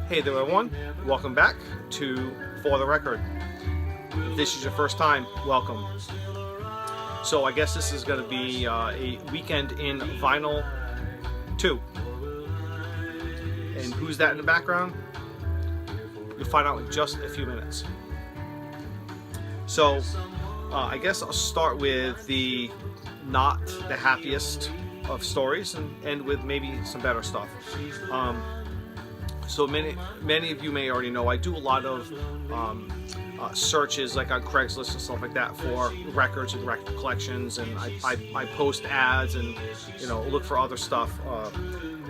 Hey there everyone, welcome back to For the Record. If this is your first time, welcome. So I guess this is going to be a weekend in Vinyl 2. And who's that in the background? You'll find out in just a few minutes. So I guess I'll start with the not the happiest of stories and end with maybe some better stuff. So many of you may already know I do a lot of searches like on Craigslist and stuff like that for records and record collections, and I post ads and look for other stuff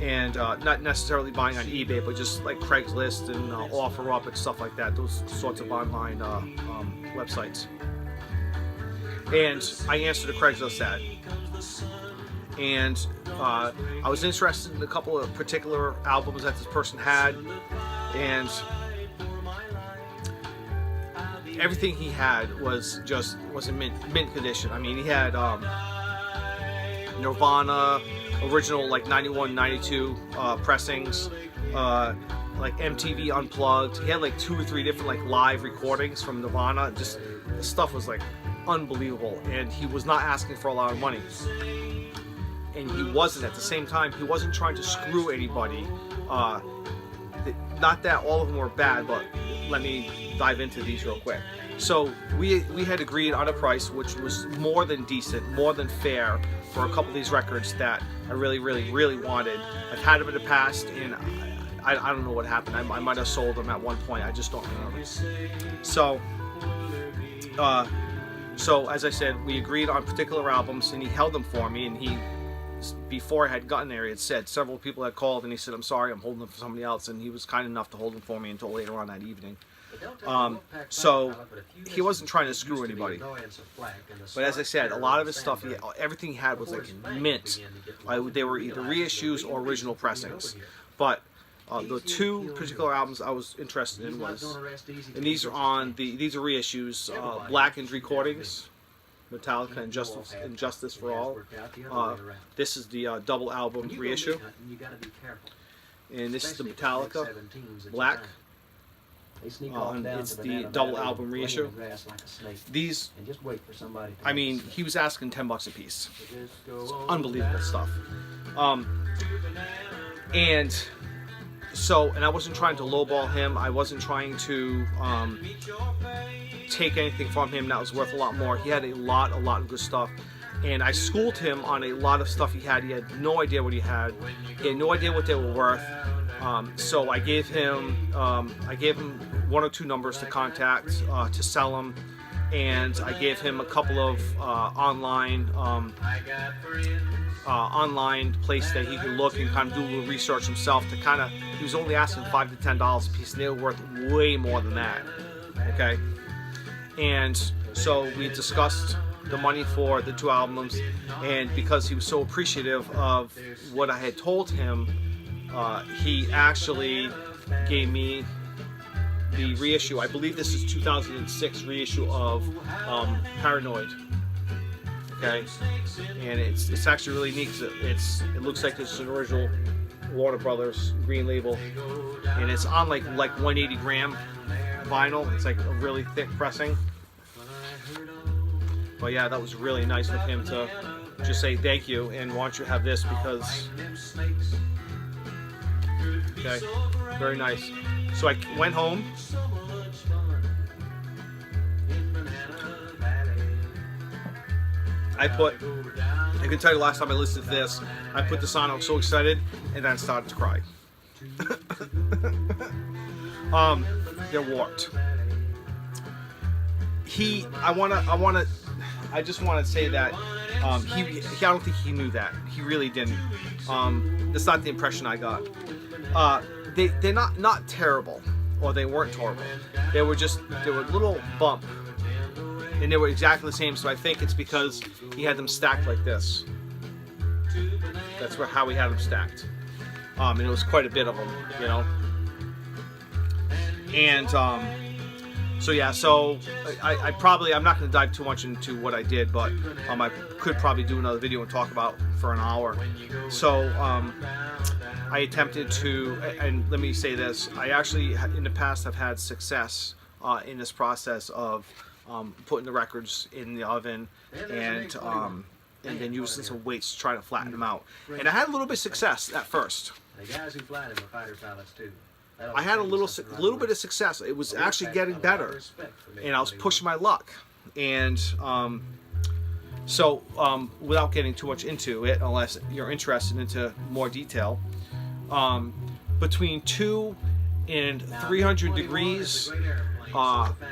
and not necessarily buying on eBay, but just like Craigslist and OfferUp and stuff like that, those sorts of online websites. And I answered a Craigslist ad. And I was interested in a couple of particular albums that this person had, and everything he had was in mint condition. I mean, he had Nirvana original like 91, 92 pressings, like MTV Unplugged. He had like 2 or 3 different like live recordings from Nirvana. Just the stuff was like unbelievable, and he was not asking for a lot of money. And he wasn't, at the same time, he wasn't trying to screw anybody. Not that all of them were bad, but let me dive into these real quick. So we had agreed on a price which was more than decent, more than fair for a couple of these records that I really wanted. I've had them in the past, and I don't know what happened. I might have sold them at one point. I just don't remember. So as I said, we agreed on particular albums, and he held them for me, and before I had gotten there, he had said several people had called, and he said, "I'm sorry, I'm holding them for somebody else," and he was kind enough to hold them for me until later on that evening. So he wasn't trying to screw anybody. But as I said, a lot of his stuff, everything he had was like in mint. They were either reissues or original pressings. But the 2 particular albums I was interested in and these are reissues, Blackened Recordings, Metallica and Justice for All. This is the double album reissue, and this is the Metallica Black. It's the double album reissue. These, I mean, he was asking $10 a piece. It's unbelievable stuff. And I wasn't trying to lowball him. I wasn't trying to take anything from him that was worth a lot more. He had a lot of good stuff, and I schooled him on a lot of stuff he had. He had no idea what he had. He had no idea what they were worth. So I gave him 1 or 2 numbers to contact to sell them, and I gave him a couple of online place that he could look and kind of do a little research himself to kind of. He was only asking $5 to $10 a piece, and they were worth way more than that. Okay, and so we discussed the money for the 2 albums, and because he was so appreciative of what I had told him, he actually gave me the reissue. I believe this is 2006 reissue of Paranoid. Okay, and it's actually really neat because it looks like it's an original Warner Brothers Green Label, and it's on like 180 gram vinyl. It's like a really thick pressing. But yeah, that was really nice of him to just say thank you, and why don't you have this because. Okay, very nice. So I went home. I can tell you last time I listened to this, I put this on, I was so excited, and then I started to cry. They're warped. I just want to say that I don't think he knew that. He really didn't. That's not the impression I got. They're not terrible, or they weren't horrible. They were a little bump, and they were exactly the same. So I think it's because he had them stacked like this. That's how he had them stacked, and it was quite a bit of them, And so yeah, I'm not going to dive too much into what I did, but I could probably do another video and talk about for an hour. So I attempted to, and let me say this, I actually in the past have had success in this process of putting the records in the oven and then using some weights to try to flatten them out. And I had a little bit of success at first. The guys who fly them are fighter pilots too. I had a little bit of success. It was actually getting better, and I was pushing my luck. And so, without getting too much into it, unless you're interested into more detail, between 2 and 300 degrees,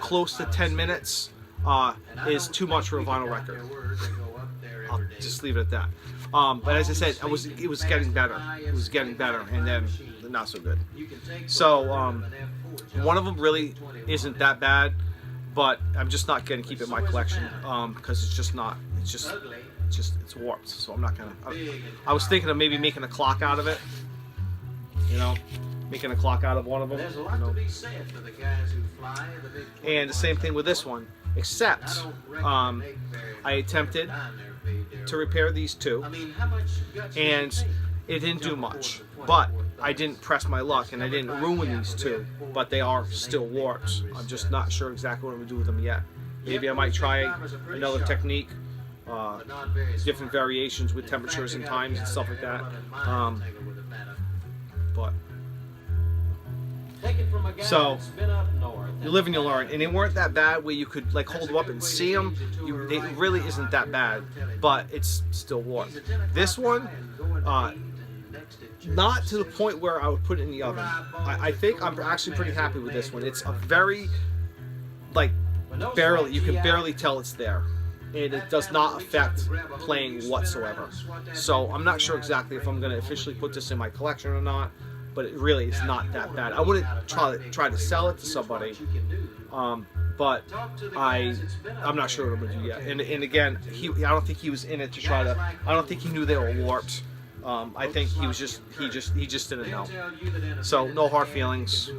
close to 10 minutes, is too much for a vinyl record. I'll just leave it at that. But as I said, it was getting better. It was getting better, and then not so good. So one of them really isn't that bad, but I'm just not going to keep it in my collection because it's just not. It's warped. So I'm not gonna. I was thinking of maybe making a clock out of it. You know, making a clock out of one of them. There's a lot to be said for the guys who fly the big. And the same thing with this one, except I attempted to repair these two, and it didn't do much. But I didn't press my luck, and I didn't ruin these two, but they are still warped. I'm just not sure exactly what I'm going to do with them yet. Maybe I might try another technique, different variations with temperatures and times and stuff like that. But so you live and you learn, and they weren't that bad where you could like hold them up and see them. It really isn't that bad, but it's still warped. This one, not to the point where I would put it in the oven. I think I'm actually pretty happy with this one. It's a very, like, barely, you can barely tell it's there. And it does not affect playing whatsoever. So I'm not sure exactly if I'm going to officially put this in my collection or not, but it really is not that bad. I wouldn't try to sell it to somebody, but I'm not sure what I'm going to do yet. And again, I don't think he was in it to try to, I don't think he knew they were warped. I think he just didn't know. So no hard feelings.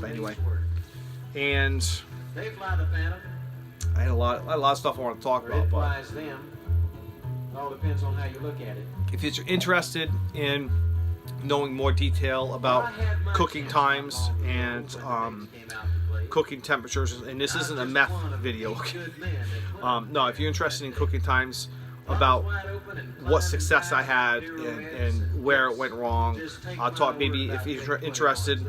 But anyway, and I had a lot of stuff I want to talk about. But all depends on how you look at it. If you're interested in knowing more detail about cooking times and cooking temperatures, and this isn't a meth video. Okay? No, if you're interested in cooking times, about what success I had and where it went wrong. I'll talk, maybe if you're interested,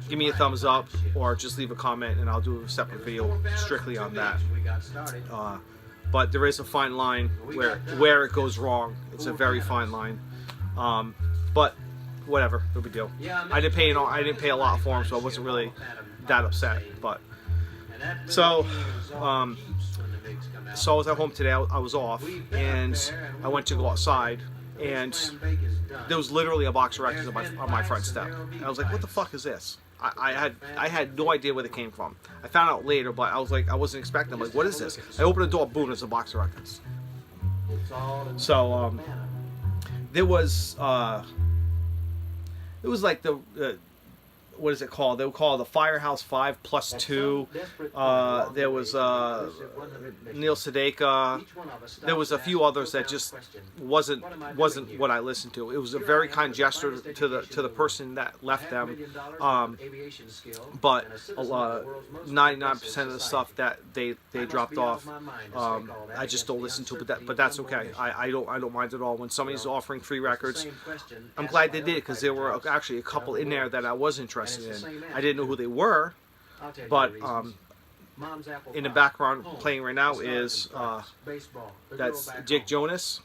give me a thumbs up or just leave a comment and I'll do a separate video strictly on that. But there is a fine line where it goes wrong. It's a very fine line. But whatever, no big deal. I didn't pay a lot for them, so I wasn't really that upset. But so I was at home today. I was off, and I went to go outside, and there was literally a box of records on my front step. And I was like, "What the fuck is this?" I had no idea where they came from. I found out later, but I was like, I wasn't expecting them. Like, what is this? I opened the door, boom, there's a box of records. So there was it was like the what is it called? They would call it the Firehouse 5 plus 2. There was Neil Sedaka. There was a few others that just wasn't what I listened to. It was a very kind gesture to the person that left them. But 99% of the stuff that they dropped off, I just don't listen to. But that's okay. I don't mind at all. When somebody's offering free records, I'm glad they did, because there were actually a couple in there that I was interested in. I didn't know who they were, but in the background playing right now is that's Dick Jonas.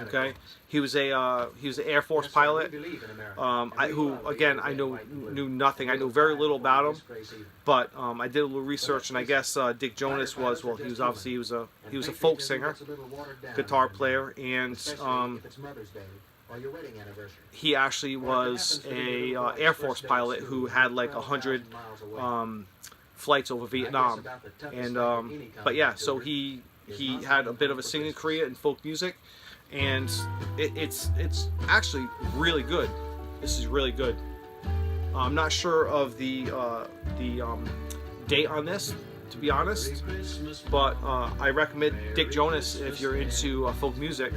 Okay, he was an Air Force pilot. Who again I knew nothing. I knew very little about him, but I did a little research, and I guess Dick Jonas he was a folk singer, guitar player, and he actually was a Air Force pilot who had like 100 flights over Vietnam, and but yeah, so he had a bit of a singing career in folk music, and it's actually really good. This is really good. I'm not sure of the date on this, to be honest, but I recommend Dick Jonas if you're into folk music.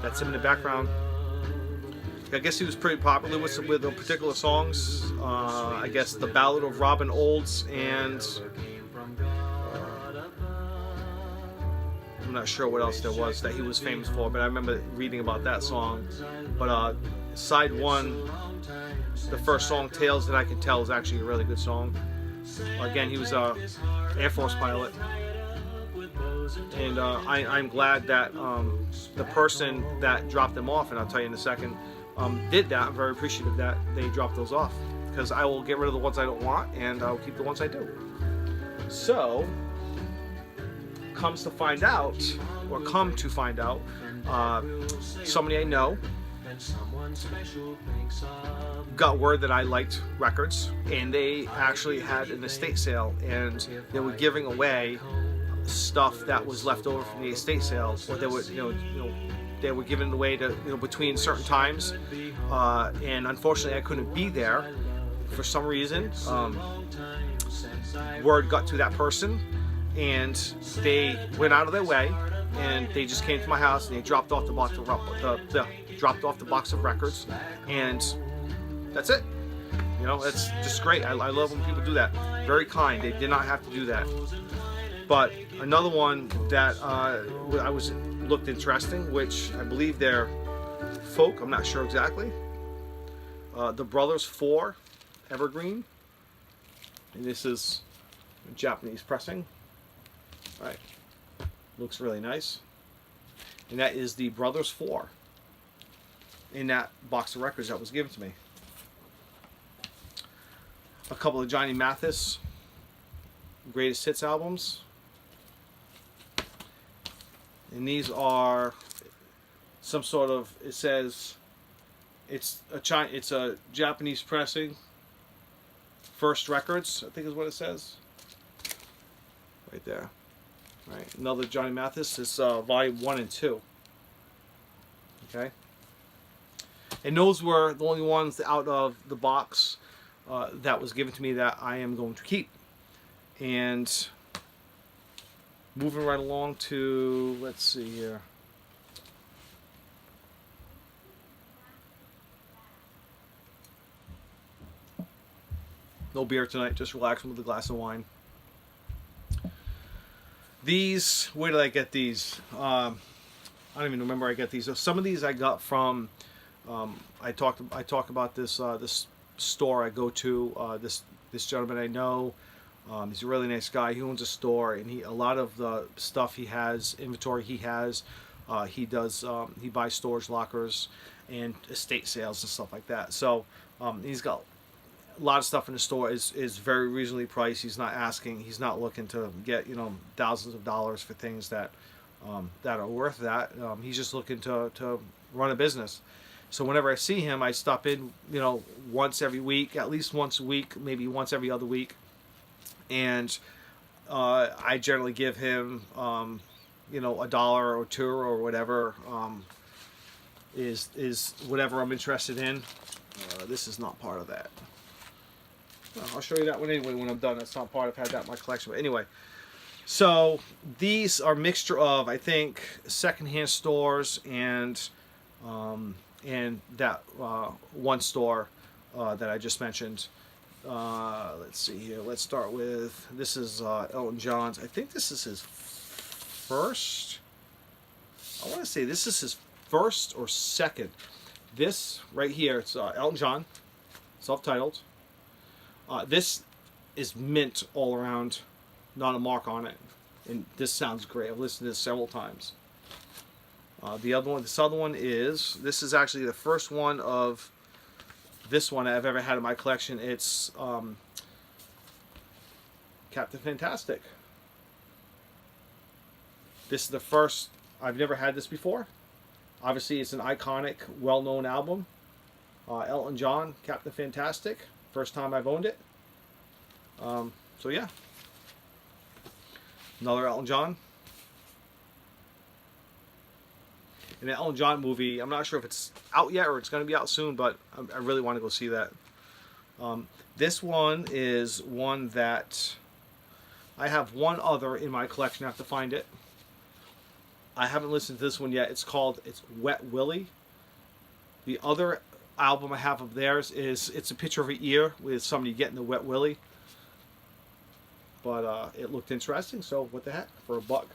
That's him in the background. I guess he was pretty popular with particular songs. I guess the Ballad of Robin Olds, and I'm not sure what else there was that he was famous for, but I remember reading about that song. But side one, the first song, Tales That I Can Tell, is actually a really good song. Again, he was a Air Force pilot, and I'm glad that the person that dropped them off, and I'll tell you in a second, did that. I'm very appreciative that they dropped those off, because I will get rid of the ones I don't want, and I'll keep the ones I do. So, come to find out, somebody I know got word that I liked records, and they actually had an estate sale, and they were giving away stuff that was left over from the estate sale, or they were, they were giving away to, between certain times, and unfortunately I couldn't be there for some reason. Word got to that person, and they went out of their way, and they just came to my house and they dropped off the box of records, and that's it. It's just great. I love when people do that. Very kind. They did not have to do that. But another one that looked interesting, which I believe they're folk. I'm not sure exactly. The Brothers 4 Evergreen, and this is Japanese pressing. Right, looks really nice, and that is the Brothers 4 in that box of records that was given to me. A couple of Johnny Mathis greatest hits albums, and these are some sort of, it says it's a Japanese pressing, First Records, I think is what it says right there. Right, another Johnny Mathis is volume 1 and 2. Okay, and those were the only ones out of the box that was given to me that I am going to keep. And moving right along to, let's see here. No beer tonight, just relaxing with a glass of wine. These, where did I get these? I don't even remember where I get these. Some of these I got from, I talk about this this store I go to. This gentleman I know, he's a really nice guy. He owns a store, and a lot of the stuff he has, inventory he has, he does. He buys storage lockers and estate sales and stuff like that. So he's got a lot of stuff in the store is very reasonably priced. He's not looking to get thousands of dollars for things that are worth that. He's just looking to run a business. So whenever I see him, I stop in once every week, at least once a week, maybe once every other week, and I generally give him $1 or $2 or whatever is whatever I'm interested in. This is not part of that. I'll show you that one anyway when I'm done. That's not part. I've had that in my collection. But anyway, so these are a mixture of, I think, secondhand stores and that one store that I just mentioned. Let's see here. Let's start with, this is Elton John's. I think this is his first. I want to say this is his first or second. This right here, it's Elton John, self-titled. This is mint all around, not a mark on it, and this sounds great. I've listened to this several times. This other one is, this is actually the first one of this one I've ever had in my collection. It's Captain Fantastic. This is the first. I've never had this before. Obviously, it's an iconic, well-known album. Elton John, Captain Fantastic. First time I've owned it. So yeah. Another Elton John. And the Elton John movie, I'm not sure if it's out yet or it's going to be out soon, but I really want to go see that. This one is one that I have one other in my collection. I have to find it. I haven't listened to this one yet. It's Wet Willie. The other album I have of theirs is it's a picture of an ear with somebody getting the wet willy. But it looked interesting, so what the heck, for $1.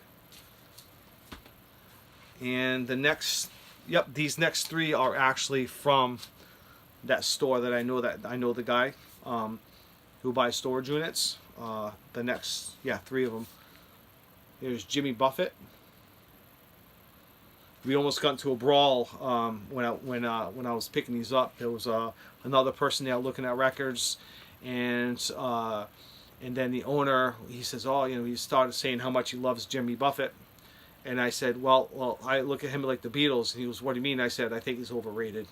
And the next, yep, these next 3 are actually from that store that I know the guy who buys storage units. The next, yeah, 3 of them. Here's Jimmy Buffett. We almost got into a brawl when I was picking these up. There was another person there looking at records, and then the owner, he says, oh, you know, he started saying how much he loves Jimmy Buffett. And I said, well, I look at him like the Beatles. And he was, what do you mean? I said, I think he's overrated.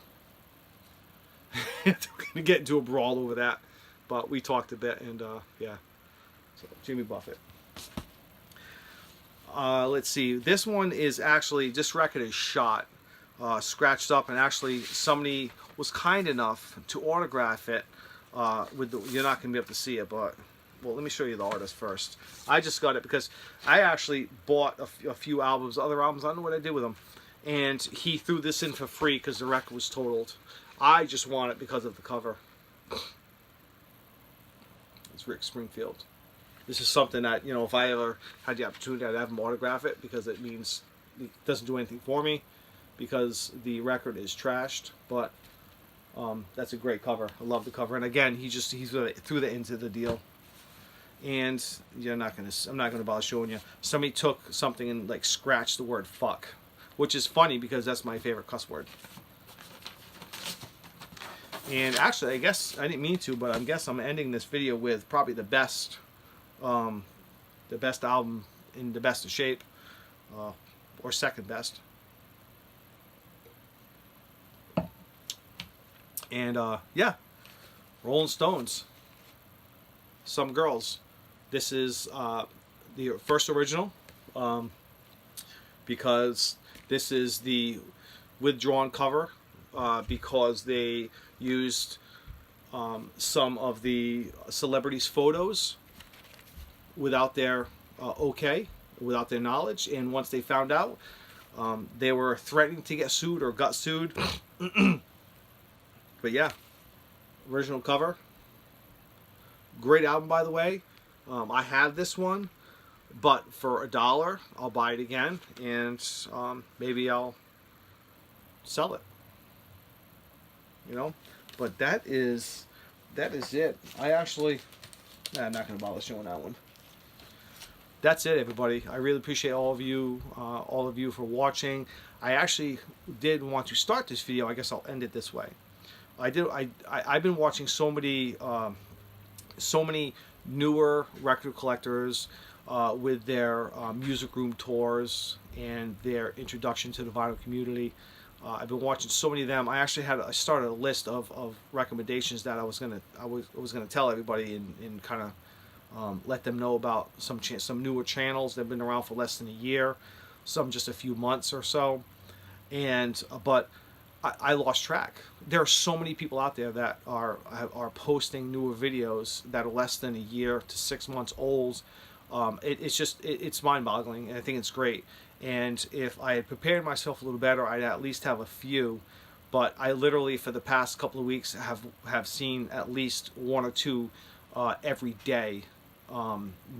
We're going to get into a brawl over that. But we talked a bit, and yeah. So, Jimmy Buffett. Let's see. This one is actually, this record is shot, scratched up, and actually somebody was kind enough to autograph it. You're not going to be able to see it, but... Well, let me show you the artist first. I just got it because I actually bought a few albums, other albums. I don't know what I did with them. And he threw this in for free because the record was totaled. I just want it because of the cover. It's Rick Springfield. This is something that, you know, if I ever had the opportunity, I'd have him autograph it because it means it doesn't do anything for me because the record is trashed. But that's a great cover. I love the cover. And again, he threw that into the deal. And I'm not gonna bother showing you. Somebody took something and like scratched the word fuck, which is funny because that's my favorite cuss word. And actually, I guess I didn't mean to, but I guess I'm ending this video with probably the best album in the best of shape, or second best. And yeah, Rolling Stones, Some Girls. This is the first original because this is the withdrawn cover because they used some of the celebrities' photos without their without their knowledge, and once they found out, they were threatening to get sued or got sued. But yeah, original cover. Great album, by the way. I have this one, but for $1, I'll buy it again, and maybe I'll sell it. You know, but that is it. I'm not going to bother showing that one. That's it, everybody. I really appreciate all of you for watching. I actually did want to start this video. I guess I'll end it this way. I've been watching so many newer record collectors with their music room tours and their introduction to the vinyl community. I've been watching so many of them. I started a list of recommendations that I was gonna tell everybody and kind of let them know about some newer channels that have been around for less than a year, some just a few months or so, but I lost track. There are so many people out there that are posting newer videos that are less than a year to 6 months old. It's mind-boggling, and I think it's great. And if I had prepared myself a little better, I'd at least have a few. But I literally, for the past couple of weeks, have seen at least 1 or 2 every day,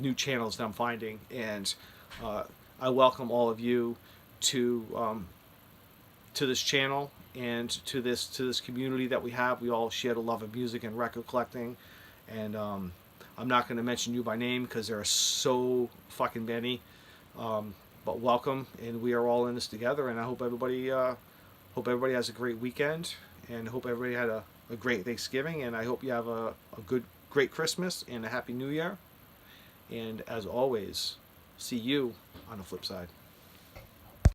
new channels that I'm finding, and I welcome all of you to this channel and to this community that we have. We all share the love of music and record collecting, and I'm not going to mention you by name because there are so fucking many, but welcome, and we are all in this together, and I hope everybody has a great weekend, and hope everybody had a great Thanksgiving, and I hope you have a great Christmas and a Happy New Year, and as always, see you on the flip side.